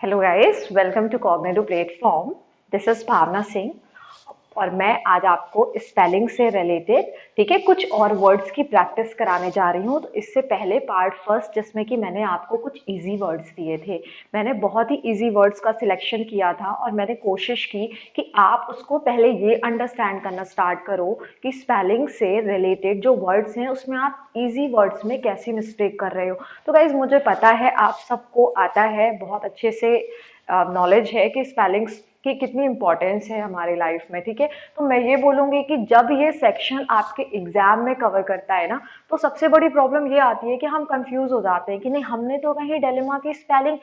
Hello guys, welcome to cognitive platform. This is Bhavna Singh और मैं आज आपको स्पेलिंग से रिलेटेड ठीक है कुछ और वर्ड्स की प्रैक्टिस कराने जा रही हूँ। तो इससे पहले पार्ट फर्स्ट जिसमें कि मैंने आपको कुछ इजी वर्ड्स दिए थे, मैंने बहुत ही इजी वर्ड्स का सिलेक्शन किया था और मैंने कोशिश की कि आप उसको पहले ये अंडरस्टैंड करना स्टार्ट करो कि स्पेलिंग से रिलेटेड जो वर्ड्स हैं उसमें आप इजी वर्ड्स में कैसी मिस्टेक कर रहे हो। तो गाइज मुझे पता है आप सबको आता है, बहुत अच्छे से नॉलेज है कि स्पेलिंग्स की कितनी इंपॉर्टेंस है हमारी लाइफ में। ठीक है, तो मैं ये बोलूंगी कि जब ये सेक्शन आपके एग्जाम में कवर करता है ना, तो सबसे बड़ी प्रॉब्लम ये आती है कि हम कंफ्यूज हो जाते हैं कि नहीं, हमने तो कहीं डेलिमा की स्पेलिंग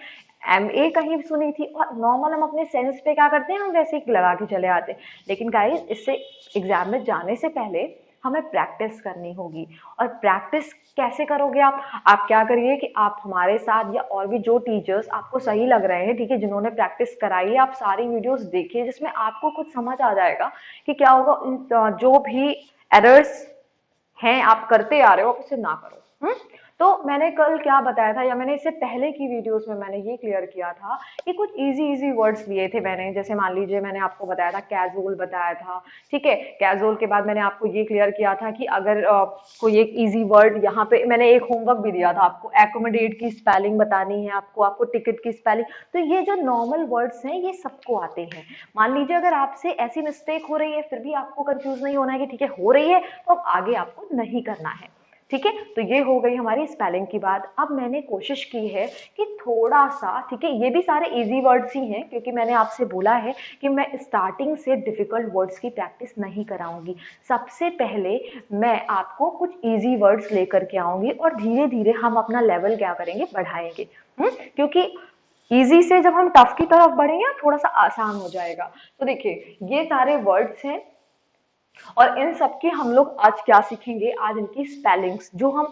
MA कहीं सुनी थी और नॉर्मल हम अपने सेंस पे क्या करते हैं, हम वैसे ही लगा के चले आते हैं। लेकिन गाइस, इससे एग्जाम में जाने से पहले हमें प्रैक्टिस करनी होगी। और प्रैक्टिस कैसे करोगे आप क्या करिए कि आप हमारे साथ या और भी जो टीचर्स आपको सही लग रहे हैं, ठीक है, जिन्होंने प्रैक्टिस कराई है, आप सारी वीडियोस देखिए जिसमें आपको कुछ समझ आ जाएगा कि क्या होगा। जो भी एरर्स हैं आप करते आ रहे हो, आप उसे ना करो। तो मैंने कल क्या बताया था, या मैंने इससे पहले की वीडियोस में मैंने ये क्लियर किया था कि कुछ इजी इजी वर्ड्स लिए थे मैंने। जैसे मान लीजिए मैंने आपको बताया था कैजुअल बताया था, ठीक है। कैजुअल के बाद मैंने आपको ये क्लियर किया था कि अगर कोई एक इजी वर्ड, यहाँ पे मैंने एक होमवर्क भी दिया था आपको, एकोमोडेट की स्पेलिंग बतानी है आपको टिकट की स्पेलिंग। तो ये जो नॉर्मल वर्ड्स हैं ये सबको आते हैं। मान लीजिए अगर आपसे ऐसी मिस्टेक हो रही है फिर भी आपको कंफ्यूज नहीं होना है कि ठीक है हो रही है तो अब आगे आपको नहीं करना है। ठीक है, तो ये हो गई हमारी स्पेलिंग की बात। अब मैंने कोशिश की है कि थोड़ा सा, ठीक है, ये भी सारे इजी वर्ड्स ही हैं क्योंकि मैंने आपसे बोला है कि मैं स्टार्टिंग से डिफिकल्ट वर्ड्स की प्रैक्टिस नहीं कराऊंगी। सबसे पहले मैं आपको कुछ इजी वर्ड्स लेकर के आऊंगी और धीरे धीरे हम अपना लेवल क्या करेंगे, बढ़ाएंगे। क्योंकि इजी से जब हम टफ की तरफ बढ़ेंगे थोड़ा सा आसान हो जाएगा। तो देखिए ये सारे वर्ड्स हैं और इन सब की हम लोग आज क्या सीखेंगे, आज इनकी स्पेलिंग्स, जो हम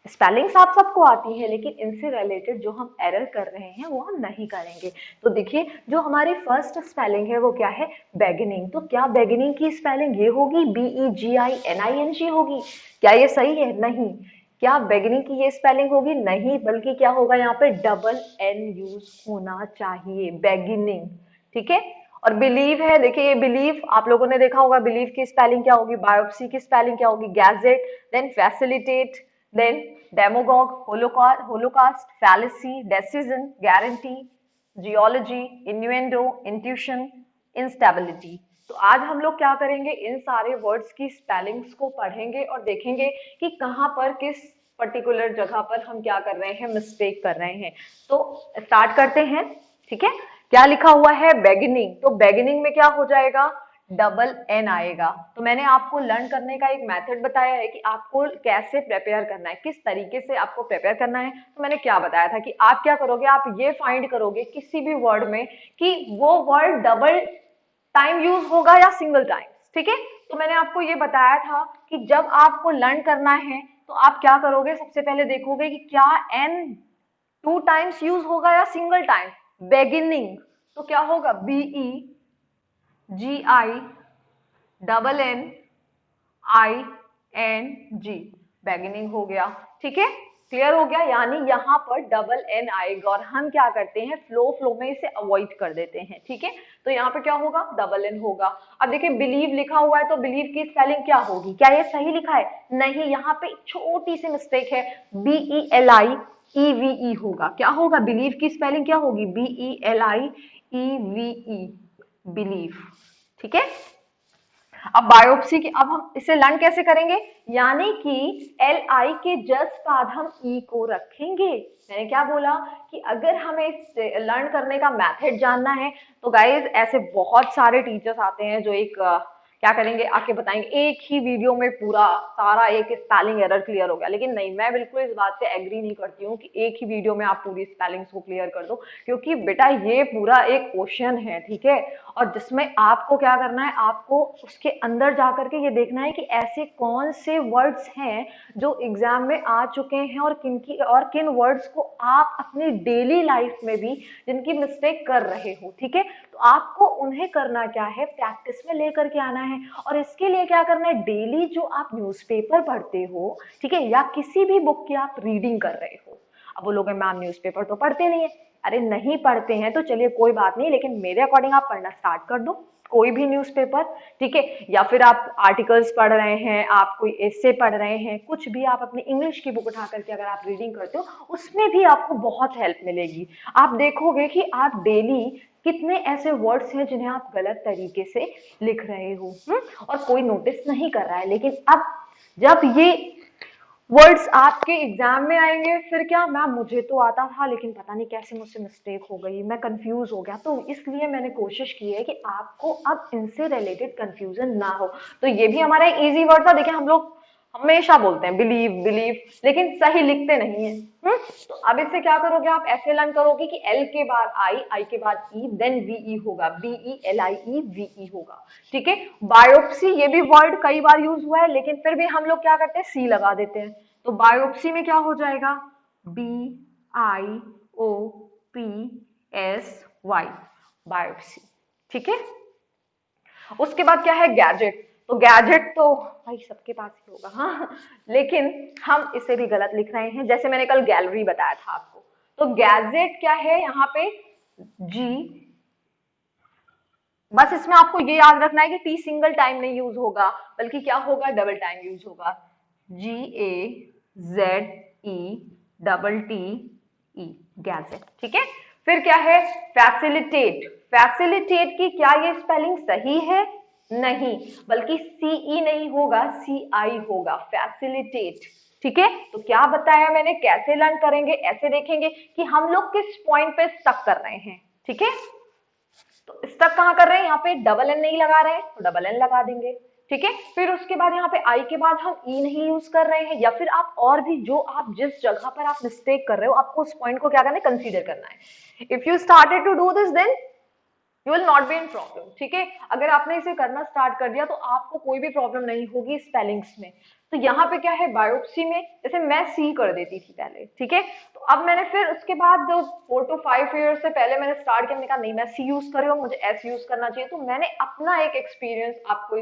स्पेलिंग्स आप सबको आती है लेकिन इनसे रिलेटेड जो हम एरर कर रहे हैं वो हम नहीं करेंगे। तो देखिए जो हमारी फर्स्ट स्पेलिंग है वो क्या है, बेगिनिंग। तो क्या बेगिनिंग की स्पेलिंग ये होगी, BEGINING होगी? क्या ये सही है? नहीं। क्या बेगिनिंग की ये स्पेलिंग होगी? नहीं, बल्कि क्या होगा, यहाँ पे डबल N यूज होना चाहिए, बेगिनिंग। ठीक है। और बिलीव है, देखिए ये बिलीव आप लोगों ने देखा होगा, बिलीव की स्पेलिंग क्या होगी, बायोप्सी की स्पेलिंग क्या होगी, gadget, then facilitate, then demagogue, holocaust, fallacy, decision, guarantee, geology, innuendo, intuition, instability. तो आज हम लोग क्या करेंगे, इन सारे वर्ड्स की स्पेलिंग्स को पढ़ेंगे और देखेंगे कि कहाँ पर किस पर्टिकुलर जगह पर हम क्या कर रहे हैं, मिस्टेक कर रहे हैं। तो स्टार्ट करते हैं। ठीक है, क्या लिखा हुआ है, बेगिनिंग। तो बेगिनिंग में क्या हो जाएगा, डबल N आएगा। तो मैंने आपको लर्न करने का एक मेथड बताया है कि आपको कैसे प्रिपेयर करना है, किस तरीके से आपको प्रिपेयर करना है। तो मैंने क्या बताया था कि आप क्या करोगे, आप ये फाइंड करोगे किसी भी वर्ड में कि वो वर्ड डबल टाइम यूज होगा या सिंगल टाइम। ठीक है, तो मैंने आपको ये बताया था कि जब आपको लर्न करना है तो आप क्या करोगे, सबसे पहले देखोगे कि क्या N 2 टाइम्स यूज होगा या सिंगल टाइम। बेगिनिंग तो क्या होगा, BEGINING, बेगिनिंग हो गया। ठीक है, क्लियर हो गया। यानी यहाँ पर डबल N आएगा और हम क्या करते हैं, फ्लो में इसे अवॉइड कर देते हैं। ठीक है, तो यहाँ पे क्या होगा, डबल N होगा। अब देखिए बिलीव लिखा हुआ है तो बिलीव की स्पेलिंग क्या होगी, क्या ये सही लिखा है? नहीं, यहाँ पे छोटी सी मिस्टेक है, BELIEVE होगा। क्या होगा, बिलीव की स्पेलिंग क्या होगी, BELIEVE, बिलीव। ठीक है, अब बायोप्सी की, अब हम इसे लर्न कैसे करेंगे, यानी कि LI के जस्ट बाद हम E को रखेंगे। मैंने क्या बोला कि अगर हमें लर्न करने का मेथड जानना है तो गाइज ऐसे बहुत सारे टीचर्स आते हैं जो एक क्या करेंगे, आके बताएंगे एक ही वीडियो में पूरा सारा एक स्पेलिंग एरर क्लियर हो गया। लेकिन नहीं, मैं बिल्कुल इस बात से एग्री नहीं करती हूँ कि एक ही वीडियो में आप पूरी स्पेलिंग्स को क्लियर कर दो, क्योंकि बेटा ये पूरा एक क्वेश्चन है, ठीक है, और जिसमें आपको क्या करना है, आपको उसके अंदर जाकर के ये देखना है कि ऐसे कौन से वर्ड्स हैं जो एग्जाम में आ चुके हैं और किन वर्ड्स को आप अपनी डेली लाइफ में भी जिनकी मिस्टेक कर रहे हो। ठीक है, तो आपको उन्हें करना क्या है, प्रैक्टिस में लेकर के आना है। और इसके लिए क्या करना है, डेली जो आप न्यूज़पेपर पढ़ते हो, ठीक है, या किसी भी बुक की आप रीडिंग कर रहे हो। अब वो लोग, मैम न्यूज़पेपर तो पढ़ते नहीं है, अरे नहीं पढ़ते हैं तो चलिए कोई बात नहीं, लेकिन मेरे अकॉर्डिंग आप पढ़ना स्टार्ट कर दो कोई भी न्यूज़पेपर, ठीक है, या फिर आप आर्टिकल्स पढ़ रहे हैं, आप कोई एसे पढ़ रहे हैं, कुछ भी आप अपनी इंग्लिश की बुक उठा करके अगर आप रीडिंग करते हो उसमें भी आपको बहुत हेल्प मिलेगी। आप देखोगे कि आप डेली कितने ऐसे वर्ड्स हैं जिन्हें आप गलत तरीके से लिख रहे हो, और कोई नोटिस नहीं कर रहा है। लेकिन अब जब ये वर्ड्स आपके एग्जाम में आएंगे, फिर क्या, मैम मुझे तो आता था लेकिन पता नहीं कैसे मुझसे मिस्टेक हो गई, मैं कंफ्यूज हो गया। तो इसलिए मैंने कोशिश की है कि आपको अब इनसे रिलेटेड कंफ्यूजन ना हो। तो ये भी हमारा एक इजी वर्ड था। देखिए हम लोग हमेशा बोलते हैं बिलीव बिलीव, लेकिन सही लिखते नहीं है। तो अब इससे क्या करोगे, आप ऐसे लर्न करोगे कि एल के बाद आई, आई के बाद ई, देन वीई होगा, B E L I E V E होगा, ठीक है। बायोप्सी ये भी वर्ड कई बार यूज हुआ है, लेकिन फिर भी हम लोग क्या करते हैं, सी लगा देते हैं। तो बायोप्सी में क्या हो जाएगा, B I O P S Y, biopsy, ठीक है। उसके बाद क्या है, गैजेट। तो गैजेट तो भाई सबके पास ही होगा, हाँ, लेकिन हम इसे भी गलत लिख रहे हैं। जैसे मैंने कल गैलरी बताया था आपको, तो गैजेट क्या है यहाँ पे, जी, बस इसमें आपको ये याद रखना है कि टी सिंगल टाइम नहीं यूज होगा, बल्कि क्या होगा, डबल टाइम यूज होगा, G A Z E double T E, gadget, ठीक है। फिर क्या है, फैसिलिटेट। फैसिलिटेट की क्या ये स्पेलिंग सही है, नहीं, बल्कि सीई नहीं होगा, सी आई होगा, फैसिलिटेट, ठीक है। तो क्या बताया मैंने, कैसे लर्न करेंगे, ऐसे देखेंगे कि हम लोग किस पॉइंट पे स्टक कर रहे हैं, ठीक है। तो स्टक कहाँ कर रहे हैं, यहाँ पे डबल एन नहीं लगा रहे हैं तो डबल एन लगा देंगे, ठीक है। फिर उसके बाद यहाँ पे आई के बाद हम ई नहीं यूज कर रहे हैं, या फिर आप और भी जो आप जिस जगह पर आप मिस्टेक कर रहे हो, आपको उस पॉइंट को क्या करना है, कंसीडर करना है। If you started to do this then you will not be in problem, ठीक है। अगर आपने इसे करना स्टार्ट कर दिया तो आपको कोई भी प्रॉब्लम नहीं होगी स्पेलिंग्स में। तो यहाँ पे क्या है, बायोप्सी में जैसे मैं सी कर देती थी पहले, ठीक है। तो अब मैंने फिर उसके बाद जो 4 to 5 ईयर से पहले मैंने स्टार्ट किया, मैंने कहा नहीं मैं सी यूज कर रही हूँ, मुझे एस यूज करना चाहिए। तो मैंने अपना एक एक्सपीरियंस आपको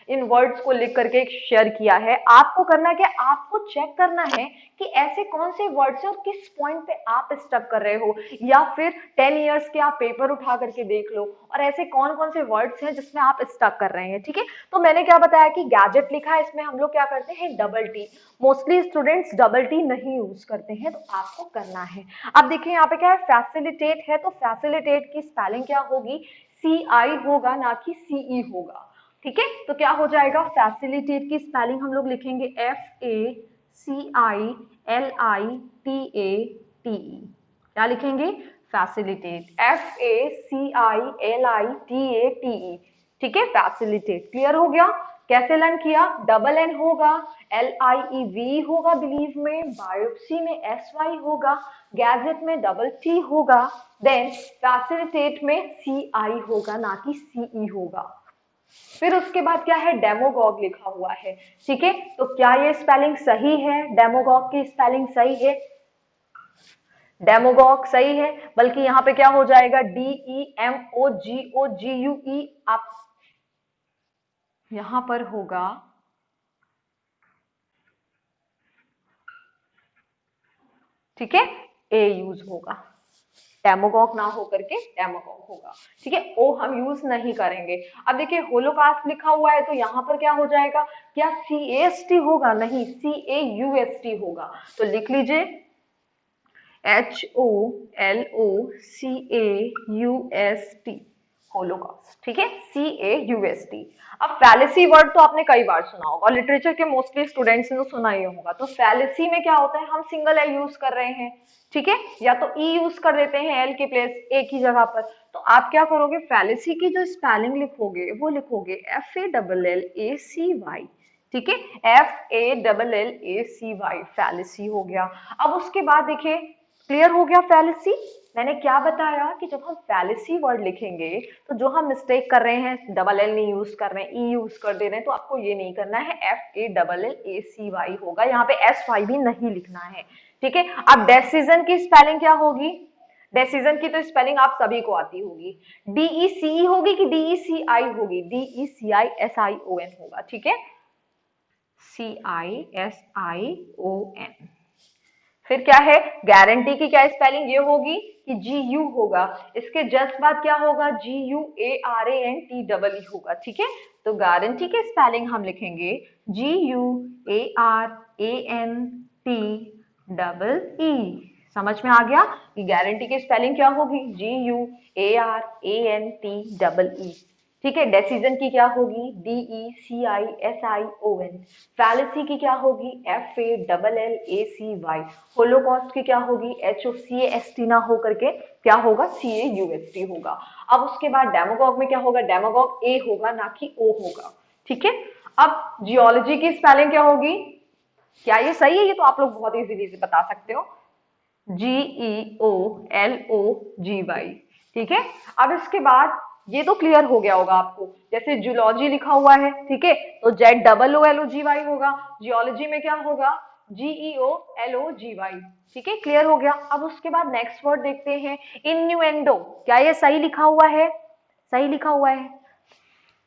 इन वर्ड्स को लिख करके शेयर किया है। आपको करना क्या, आपको चेक करना है कि ऐसे कौन से वर्ड्स हैं और किस पॉइंट पे आप स्टक कर रहे हो, या फिर 10 इयर्स के आप पेपर उठा करके देख लो और ऐसे कौन कौन से वर्ड्स हैं जिसमें आप स्टक कर रहे हैं, ठीक है। तो मैंने क्या बताया कि गैजेट लिखा है, इसमें हम लोग क्या करते हैं, double T. Mostly students double T नहीं यूज करते हैं, तो आपको करना है। अब देखिए यहाँ पे क्या है, फैसिलिटेट है, तो फैसिलिटेट की स्पेलिंग क्या होगी, सी आई होगा, ना कि सीई होगा, ठीक है। तो क्या हो जाएगा, फैसिलिटेट की स्पेलिंग हम लोग लिखेंगे F A C I L I T A T E, क्या लिखेंगे, facilitate, F A C I L I T A T E, ठीक है, फैसिलिटेट। क्लियर हो गया, कैसे लर्न किया, डबल एन होगा, एल आई ई वी होगा बिलीव में, बायोप्सी में एस वाई होगा, गैजेट में डबल टी होगा, देन फैसिलिटेट में सी आई होगा, ना कि सीई होगा। फिर उसके बाद क्या है, डेमोगॉग लिखा हुआ है, ठीक है। तो क्या ये स्पेलिंग सही है, डेमोगॉग की स्पेलिंग सही है, डेमोगॉग सही है, बल्कि यहाँ पे क्या हो जाएगा, D E M O ji you ई, आप यहां पर होगा ठीक है, ए यूज होगा, डेमोगॉग ना होकर के डेमोगॉग होगा, ठीक है, ओ हम यूज नहीं करेंगे। अब देखिए होलोकास्ट लिखा हुआ है, तो यहाँ पर क्या हो जाएगा, क्या सी एस टी होगा, नहीं, सी ए यू एस टी होगा। तो लिख लीजिए एच ओ एल ओ सी ए यू एस टी, होलोकॉस्ट, ठीक है, सी ए यू एस टी। अब फैलेसी वर्ड तो आपने कई बार सुना होगा, और लिटरेचर के मोस्टली स्टूडेंट्स ने तो सुना ही होगा। तो फैलेसी में क्या होता है, हम सिंगल एल यूज कर रहे हैं, ठीक है, या तो ई यूज कर देते हैं एल के प्लेस एक ही जगह पर। तो आप क्या करोगे, फैलेसी की जो स्पेलिंग लिखोगे वो लिखोगे F A double L A C Y, ठीक है, F A double L A C Y, fallacy हो गया। अब उसके बाद देखिए, क्लियर हो गया फैलेसी। मैंने क्या बताया कि जब हम फैलेसी वर्ड लिखेंगे तो जो हम मिस्टेक कर रहे हैं, डबल एल नहीं यूज कर रहे हैं, ई यूज कर दे रहे हैं, तो आपको ये नहीं करना है, F A double L A C Y होगा, यहाँ पे एस वाई भी नहीं लिखना है, ठीक है। अब डेसिजन की स्पेलिंग क्या होगी, डेसिजन की तो स्पेलिंग आप सभी को आती होगी, डीई सी होगी कि डीई सी आई होगी, D E C I S I O N होगा, ठीक है, सी I S I O N. फिर क्या है, गारंटी की क्या स्पेलिंग ये होगी, कि GU होगा, इसके जस्ट बाद क्या होगा, GUARANTEE होगा, ठीक है। तो गारंटी के स्पेलिंग हम लिखेंगे GUARANTEE। समझ में आ गया कि गारंटी की स्पेलिंग क्या होगी, GUARANTEE। ठीक है। डेसीजन की क्या होगी, DECISION। फैलेसी की क्या होगी, FALLACY। होलोकॉस्ट की क्या होगी, HOCAST ना हो करके क्या होगा, CAUST होगा। अब उसके बाद डेमोगॉग में क्या होगा, डेमोगॉग A होगा ना कि O होगा, ठीक है। अब जियोलॉजी की स्पेलिंग क्या होगी, क्या ये सही है, ये तो आप लोग बहुत इजीली से बता सकते हो, GEOLOGY, ठीक है। अब इसके बाद ये तो क्लियर हो गया होगा आपको, जैसे जूलॉजी लिखा हुआ है, ठीक है, तो ZOOLOGY होगा। जियोलॉजी में क्या होगा, GEOLOGY, ठीक है, क्लियर हो गया। अब उसके बाद नेक्स्ट वर्ड देखते हैं, इन्यूएंडो। क्या ये सही लिखा हुआ है, सही लिखा हुआ है,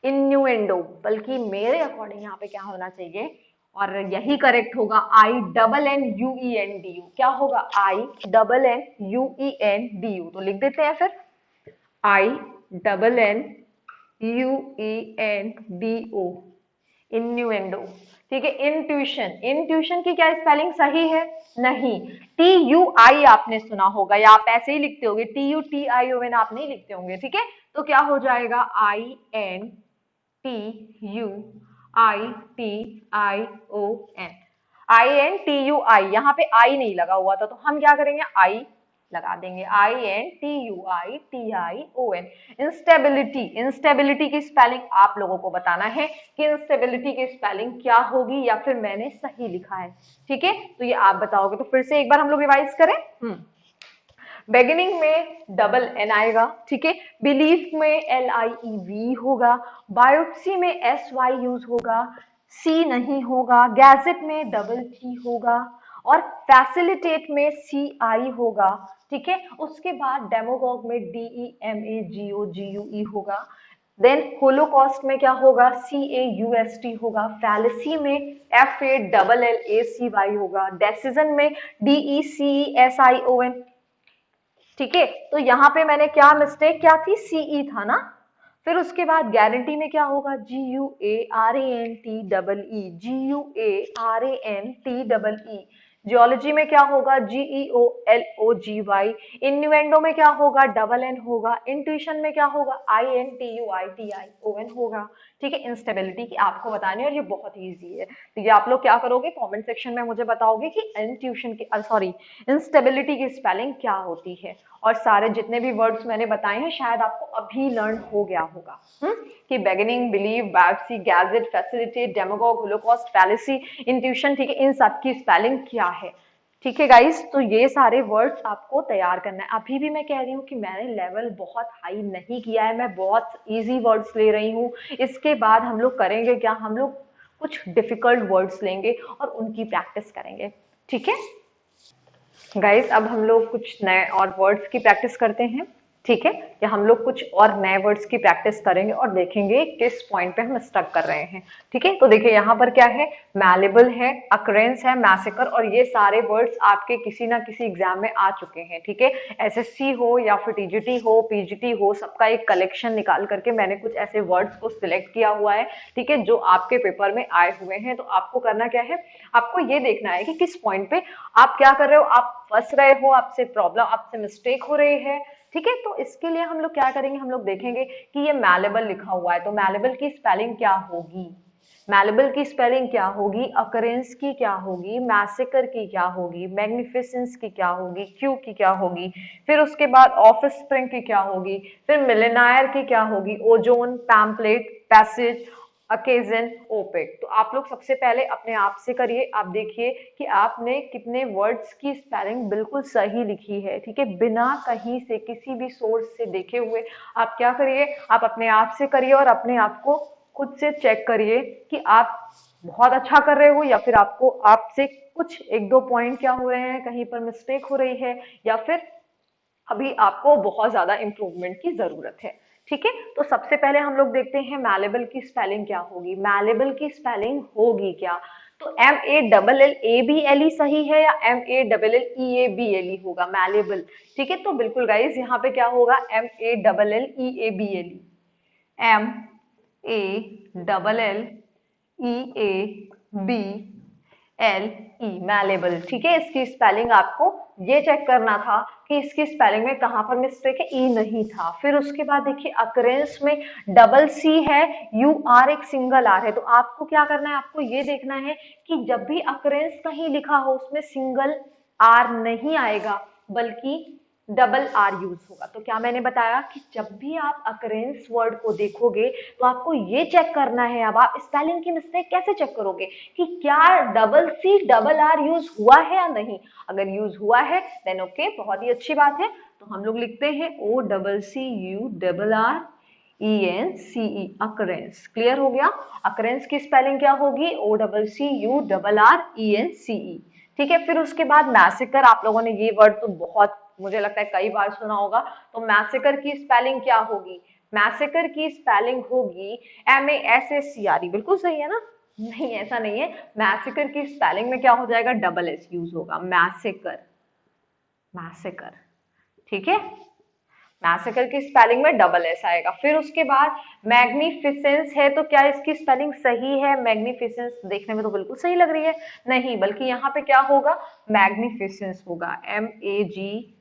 इन्यूएंडो, बल्कि मेरे अकॉर्डिंग यहाँ पे क्या होना चाहिए, और यही करेक्ट होगा, INNUENDU। क्या होगा, INNUENDU, तो लिख देते हैं फिर, INNUENDO, इन्यूएंडो, ठीक है। इंट्यूशन, इंट्यूशन की क्या स्पेलिंग सही है, नहीं, TUI आपने सुना होगा, या आप ऐसे ही लिखते होंगे, TUTION आप नहीं लिखते होंगे, ठीक है। तो क्या हो जाएगा, INTUITION, यहाँ पे आई नहीं लगा हुआ था, तो हम क्या करेंगे, आई लगा देंगे, INTUITION। इंस्टेबिलिटी, इंस्टेबिलिटी की स्पेलिंग आप लोगों को बताना है कि इंस्टेबिलिटी की स्पेलिंग क्या होगी, या फिर मैंने सही लिखा है, ठीक है, तो ये आप बताओगे। तो फिर से एक बार हम लोग रिवाइज करें। बिगिनिंग में डबल एन आएगा, ठीक है। बिलीफ में LIEV होगा। बायोप्सी में SY यूज होगा, C नहीं होगा। गैजेट में डबल T होगा, और फैसिलिटेट में CI होगा, ठीक है। उसके बाद डेमोगॉग में DEMAGOGUE होगा। देन होलोकॉस्ट में क्या होगा, CAUST होगा। फैलेसी में FALLACY होगा। डेसिजन में DECESION, ठीक है। तो यहाँ पे मैंने क्या मिस्टेक क्या थी, CE था ना। फिर उसके बाद गारंटी में क्या होगा, GUARANTEE। जियोलॉजी में क्या होगा, GEOLOGY। इन्यूएंडो में क्या होगा, डबल एन होगा। इंट्यूशन में क्या होगा, INTUITION होगा, ठीक है। इंस्टेबिलिटी की आपको बतानी है, और ये बहुत ईजी है, तो ये आप लोग क्या करोगे, कमेंट सेक्शन में मुझे बताओगे कि इंट्यूशन की, सॉरी, इंस्टेबिलिटी की स्पेलिंग क्या होती है। और सारे जितने भी वर्ड्स मैंने बताए हैं शायद आपको अभी लर्न हो गया होगा, कि beginning, believe, biopsy, gadget, facilitate, demagogue, Holocaust, fallacy, intuition, ठीक है, इन सब की स्पेलिंग क्या है, ठीक है गाइस। तो ये सारे वर्ड्स आपको तैयार करना है। अभी भी मैं कह रही हूँ कि मैंने लेवल बहुत हाई नहीं किया है, मैं बहुत इजी वर्ड्स ले रही हूँ। इसके बाद हम लोग करेंगे क्या, हम लोग कुछ डिफिकल्ट वर्ड्स लेंगे और उनकी प्रैक्टिस करेंगे, ठीक है गाइस। अब हम लोग कुछ नए और वर्ड्स की प्रैक्टिस करते हैं, ठीक है, या हम लोग कुछ और नए वर्ड्स की प्रैक्टिस करेंगे और देखेंगे किस पॉइंट पे हम स्टक कर रहे हैं, ठीक है। तो देखिए यहाँ पर क्या है, मैलेबल है, अकरेंस है, मैसेकर, और ये सारे वर्ड्स आपके किसी ना किसी एग्जाम में आ चुके हैं, ठीक है। SSC हो या फिर TGT हो, PGT हो, सबका एक कलेक्शन निकाल करके मैंने कुछ ऐसे वर्ड्स को सिलेक्ट किया हुआ है, ठीक है, जो आपके पेपर में आए हुए हैं। तो आपको करना क्या है, आपको ये देखना है कि किस पॉइंट पे आप क्या कर रहे हो, आप फंस रहे हो, आपसे प्रॉब्लम, आपसे मिस्टेक हो रही है, ठीक है। तो इसके लिए हम लोग क्या करेंगे, हम लोग देखेंगे कि ये मैलेबल लिखा हुआ है, तो मैलेबल की स्पेलिंग क्या होगी, मैलेबल की स्पेलिंग क्या होगी, अकरेंस की क्या होगी, मैसेकर की क्या होगी, मैग्निफिसेंस की क्या होगी, क्यू की क्या होगी, फिर उसके बाद ऑफिस स्प्रिंग की क्या होगी, फिर मिलेनायर की क्या होगी, ozone, pamphlet, passage, occasion, opaque. तो आप लोग सबसे पहले अपने आप से करिए, आप देखिए कि आपने कितने वर्ड्स की स्पेलिंग बिल्कुल सही लिखी है, ठीक है, बिना कहीं से किसी भी सोर्स से देखे हुए। आप क्या करिए, आप अपने आप से करिए और अपने आप को खुद से चेक करिए कि आप बहुत अच्छा कर रहे हो, या फिर आपको आपसे कुछ एक दो पॉइंट क्या हो रहे हैं, कहीं पर मिस्टेक हो रही है, या फिर अभी आपको बहुत ज्यादा इंप्रूवमेंट की जरूरत है, ठीक है। तो सबसे पहले हम लोग देखते हैं मैलेबल की स्पेलिंग क्या होगी। मैलेबल की स्पेलिंग होगी क्या, तो MALLABLE सही है या MALLEABLE होगा, मैलेबल। ठीक है, तो बिल्कुल गाइस यहाँ पे क्या होगा, MALLEABLE, MALLEABLE, मैलेबल। ठीक है, इसकी स्पेलिंग आपको ये चेक करना था कि इसकी स्पेलिंग में कहाँ पर मिस्टेक है, ई नहीं था। फिर उसके बाद देखिए अकरेंस में डबल सी है, यू आर एक सिंगल आर है, तो आपको क्या करना है, आपको ये देखना है कि जब भी अकरेंस कहीं लिखा हो उसमें सिंगल आर नहीं आएगा बल्कि डबल आर यूज होगा। तो क्या मैंने बताया कि जब भी आप अकरेंस वर्ड को देखोगे तो आपको ये चेक करना है। अब आप स्पेलिंग की मिस्टेक कैसे चेक करोगे कि क्या double C double R use हुआ है या नहीं। अगर यूज हुआ है देन ओके, बहुत ही अच्छी बात है। तो हम लोग लिखते हैं OCCU ENCE, अकरेंस। क्लियर हो गया। अकरेंस की स्पेलिंग क्या होगी, OCCUENCE। ठीक है, फिर उसके बाद मैसेकर, आप लोगों ने ये वर्ड तो बहुत, मुझे लगता है कई बार सुना होगा। तो मैसेकर की स्पेलिंग क्या होगी, मैसेकर की स्पेलिंग होगी MASSCRE। बिल्कुल सही है ना, नहीं ऐसा नहीं है, मैसेकर की स्पेलिंग में क्या हो जाएगा, डबल एस यूज होगा, मैसेकर, मैसेकर। ठीक है, मैसेकर की स्पेलिंग में डबल एस आएगा। फिर उसके बाद मैग्निफिसेंस है, तो क्या इसकी स्पेलिंग सही है, मैग्निफिसेंस देखने में तो बिल्कुल सही लग रही है, नहीं, बल्कि यहाँ पे क्या होगा, मैग्निफिसेंस होगा, MAGNIFICENCE।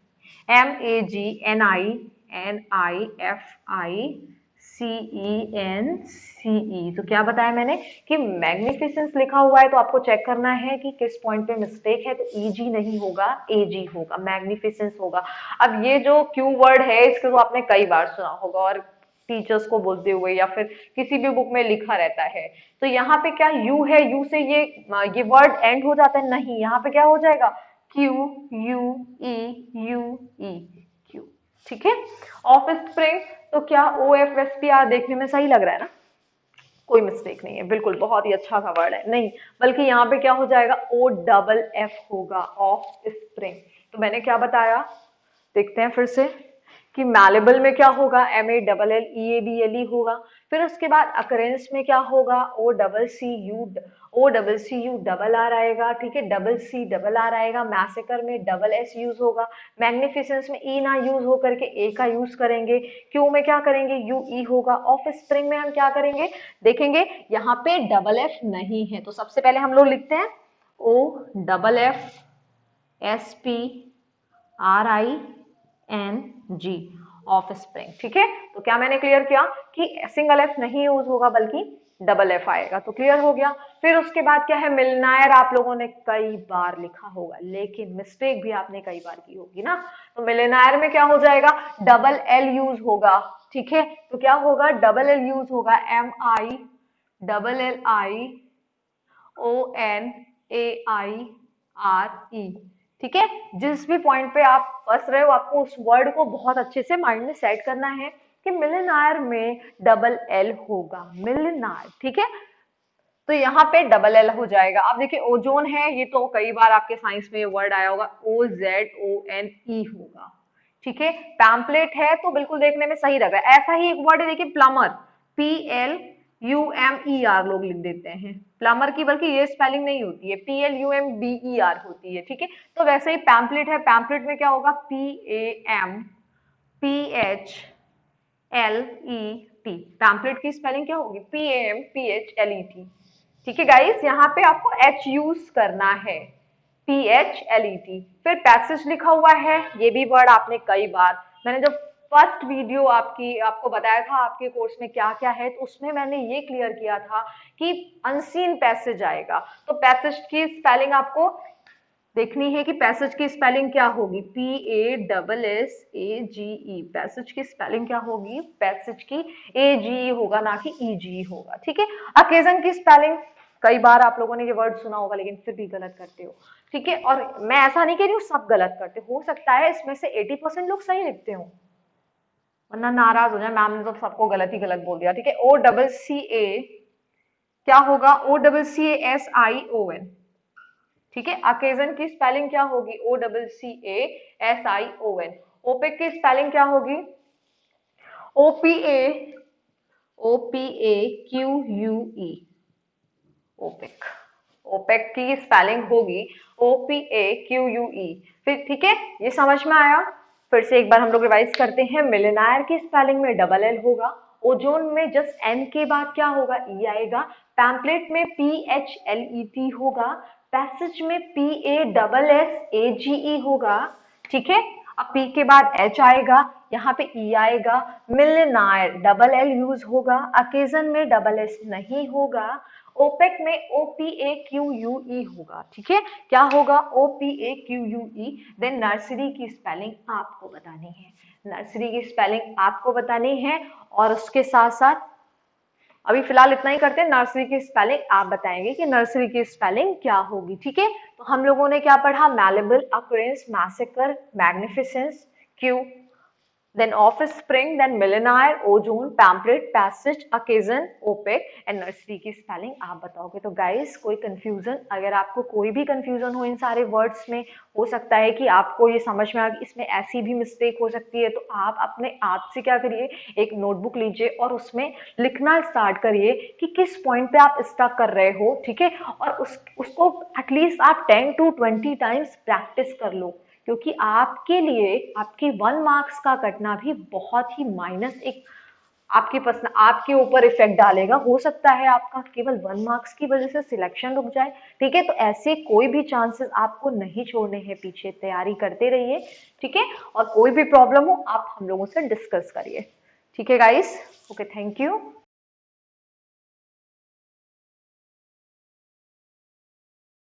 तो क्या बताया मैंने कि मैग्निफिसेंस लिखा हुआ है तो आपको चेक करना है कि किस पॉइंट पे मिस्टेक है, तो EG नहीं होगा, AG होगा, मैग्निफिसेंस होगा। अब ये जो क्यू वर्ड है इसको तो आपने कई बार सुना होगा और टीचर्स को बोलते हुए या फिर किसी भी बुक में लिखा रहता है। तो यहाँ पे क्या यू है, यू से ये वर्ड एंड हो जाता है, नहीं, यहाँ पे क्या हो जाएगा, QUEUE, क्यू। ठीक है, ऑफ स्प्रिंग, तो क्या OFSPR देखने में सही लग रहा है ना, कोई मिस्टेक नहीं है, बिल्कुल बहुत ही अच्छा सा वर्ड है, नहीं, बल्कि यहाँ पे क्या हो जाएगा, OFF होगा, ऑफ स्प्रिंग। तो मैंने क्या बताया, देखते हैं फिर से कि मैलेबल में क्या होगा, MALLEABLE होगा। फिर उसके बाद अकरेंस में क्या होगा, OCCU डबल आर आएगा। ठीक है, डबल सी डबल आर आएगा। मैसेकर में डबल एस यूज होगा। मैग्निफिसेंस में ई ना यूज हो करके ए का यूज करेंगे। क्यू में क्या करेंगे, UE होगा। ऑफ स्प्रिंग में हम क्या करेंगे, देखेंगे यहाँ पे डबल एफ नहीं है, तो सबसे पहले हम लोग लिखते हैं OFFSPRING, ऑफ स्प्रिंग। ठीक है, तो क्या मैंने क्लियर किया कि सिंगल एफ नहीं यूज होगा बल्कि डबल एफ आएगा, तो क्लियर हो गया। फिर उसके बाद क्या है, मिलनायर आप लोगों ने कई बार लिखा होगा लेकिन मिस्टेक भी आपने कई बार की होगी ना। तो मिलनायर में क्या हो जाएगा, डबल एल यूज होगा। ठीक है, तो क्या होगा, डबल एल यूज होगा, MILLIONAIRE। ठीक है, जिस भी पॉइंट पे आप फंस रहे हो आपको उस वर्ड को बहुत अच्छे से माइंड में सेट करना है कि मिलनायर में डबल एल होगा, मिलनायर। ठीक है, तो यहाँ पे डबल एल हो जाएगा। अब देखिए ओजोन है, ये तो कई बार आपके साइंस में ये वर्ड आया होगा, OZONE होगा। ठीक है, पैम्पलेट है तो बिल्कुल देखने में सही लग रहा है। ऐसा ही एक वर्ड है देखिए, प्लमर, PLUMER लोग लिख देते हैं प्लमर की, बल्कि ये स्पेलिंग नहीं होती है, PLUMBER होती है। ठीक है, तो वैसे ही पैम्पलेट है, पैम्पलेट में क्या होगा, PAMPHLET। पैम्पलेट की स्पेलिंग क्या होगी, PAMPHLET। ठीक है गाइस, यहाँ पे आपको H यूज करना है, PHLET। फिर पैसेज लिखा हुआ है, ये भी वर्ड आपने कई बार, मैंने जब फर्स्ट वीडियो आपको बताया था आपके कोर्स में क्या क्या है, तो उसमें मैंने ये क्लियर किया था कि अनसीन पैसेज आएगा। तो पैसेज की स्पेलिंग आपको देखनी है कि पैसेज की स्पेलिंग क्या होगी, PASSAGE। पैसेज की स्पेलिंग क्या होगी, पैसेज की AGE होगा, ना कि EGE होगा। ठीक है, अकेजन की स्पेलिंग कई बार आप लोगों ने ये वर्ड सुना होगा लेकिन फिर भी गलत करते हो। ठीक है, और मैं ऐसा नहीं कह रही हूँ सब गलत करते हो सकता है इसमें से 80% लोग सही लिखते हो, वरना नाराज हो जाए मैम ने तो सबको गलत ही गलत बोल दिया। ठीक है, OCCA क्या होगा, OCCASION। ठीक है, अकेजन की स्पेलिंग क्या होगी, OCCASION। ओपेक की स्पेलिंग क्या होगी, OPAQUE, ओपेक, ओपेक की स्पेलिंग होगी OPAQUE। फिर ठीक है, ये समझ में आया। फिर से एक बार हम लोग रिवाइज करते हैं। मिलेनायर की स्पेलिंग में डबल एल होगा, ओजोन में जस्ट एम के बाद क्या होगा, ई आएगा, पैम्पलेट में PHLET होगा, पैसेज में PASSAGE होगा। ठीक है, अब पी के बाद एच आएगा, यहाँ पे ई आएगा, मिलनायर डबल एल यूज होगा, अकेजन में डबल एस नहीं होगा, ओपेक में OPAQUE होगा। ठीक है, क्या होगा, OPAQUE। देन नर्सरी की स्पेलिंग आपको बतानी है, नर्सरी की स्पेलिंग आपको बतानी है। और उसके साथ साथ अभी फिलहाल इतना ही करते हैं, नर्सरी की स्पेलिंग आप बताएंगे कि नर्सरी की स्पेलिंग क्या होगी। ठीक है, तो हम लोगों ने क्या पढ़ा, malleable, occurrence, massacre, magnificence, queue, then offspring, then millennial, ozone, pamphlet, passage, occasion, opaque and nursery की स्पेलिंग आप बताओगे। तो गाइस कोई कंफ्यूजन, अगर आपको कोई भी कंफ्यूजन हो इन सारे वर्ड्स में, हो सकता है कि आपको ये समझ में आ कि इसमें ऐसी भी मिस्टेक हो सकती है, तो आप अपने आप से क्या करिए, एक नोटबुक लीजिए और उसमें लिखना स्टार्ट करिए कि किस पॉइंट पे आप स्टक कर रहे हो। ठीक है, और उसको एटलीस्ट आप 10 to 20 टाइम्स प्रैक्टिस कर लो, क्योंकि आपके लिए आपके 1 मार्क्स का कटना भी बहुत ही माइनस एक आपकी पर्सन आपके ऊपर इफेक्ट डालेगा। हो सकता है आपका केवल 1 मार्क्स की वजह से सिलेक्शन रुक जाए। ठीक है, तो ऐसे कोई भी चांसेस आपको नहीं छोड़ने हैं पीछे, तैयारी करते रहिए। ठीक है, और कोई भी प्रॉब्लम हो आप हम लोगों से डिस्कस करिए। ठीक है गाइस, ओके, थैंक यू।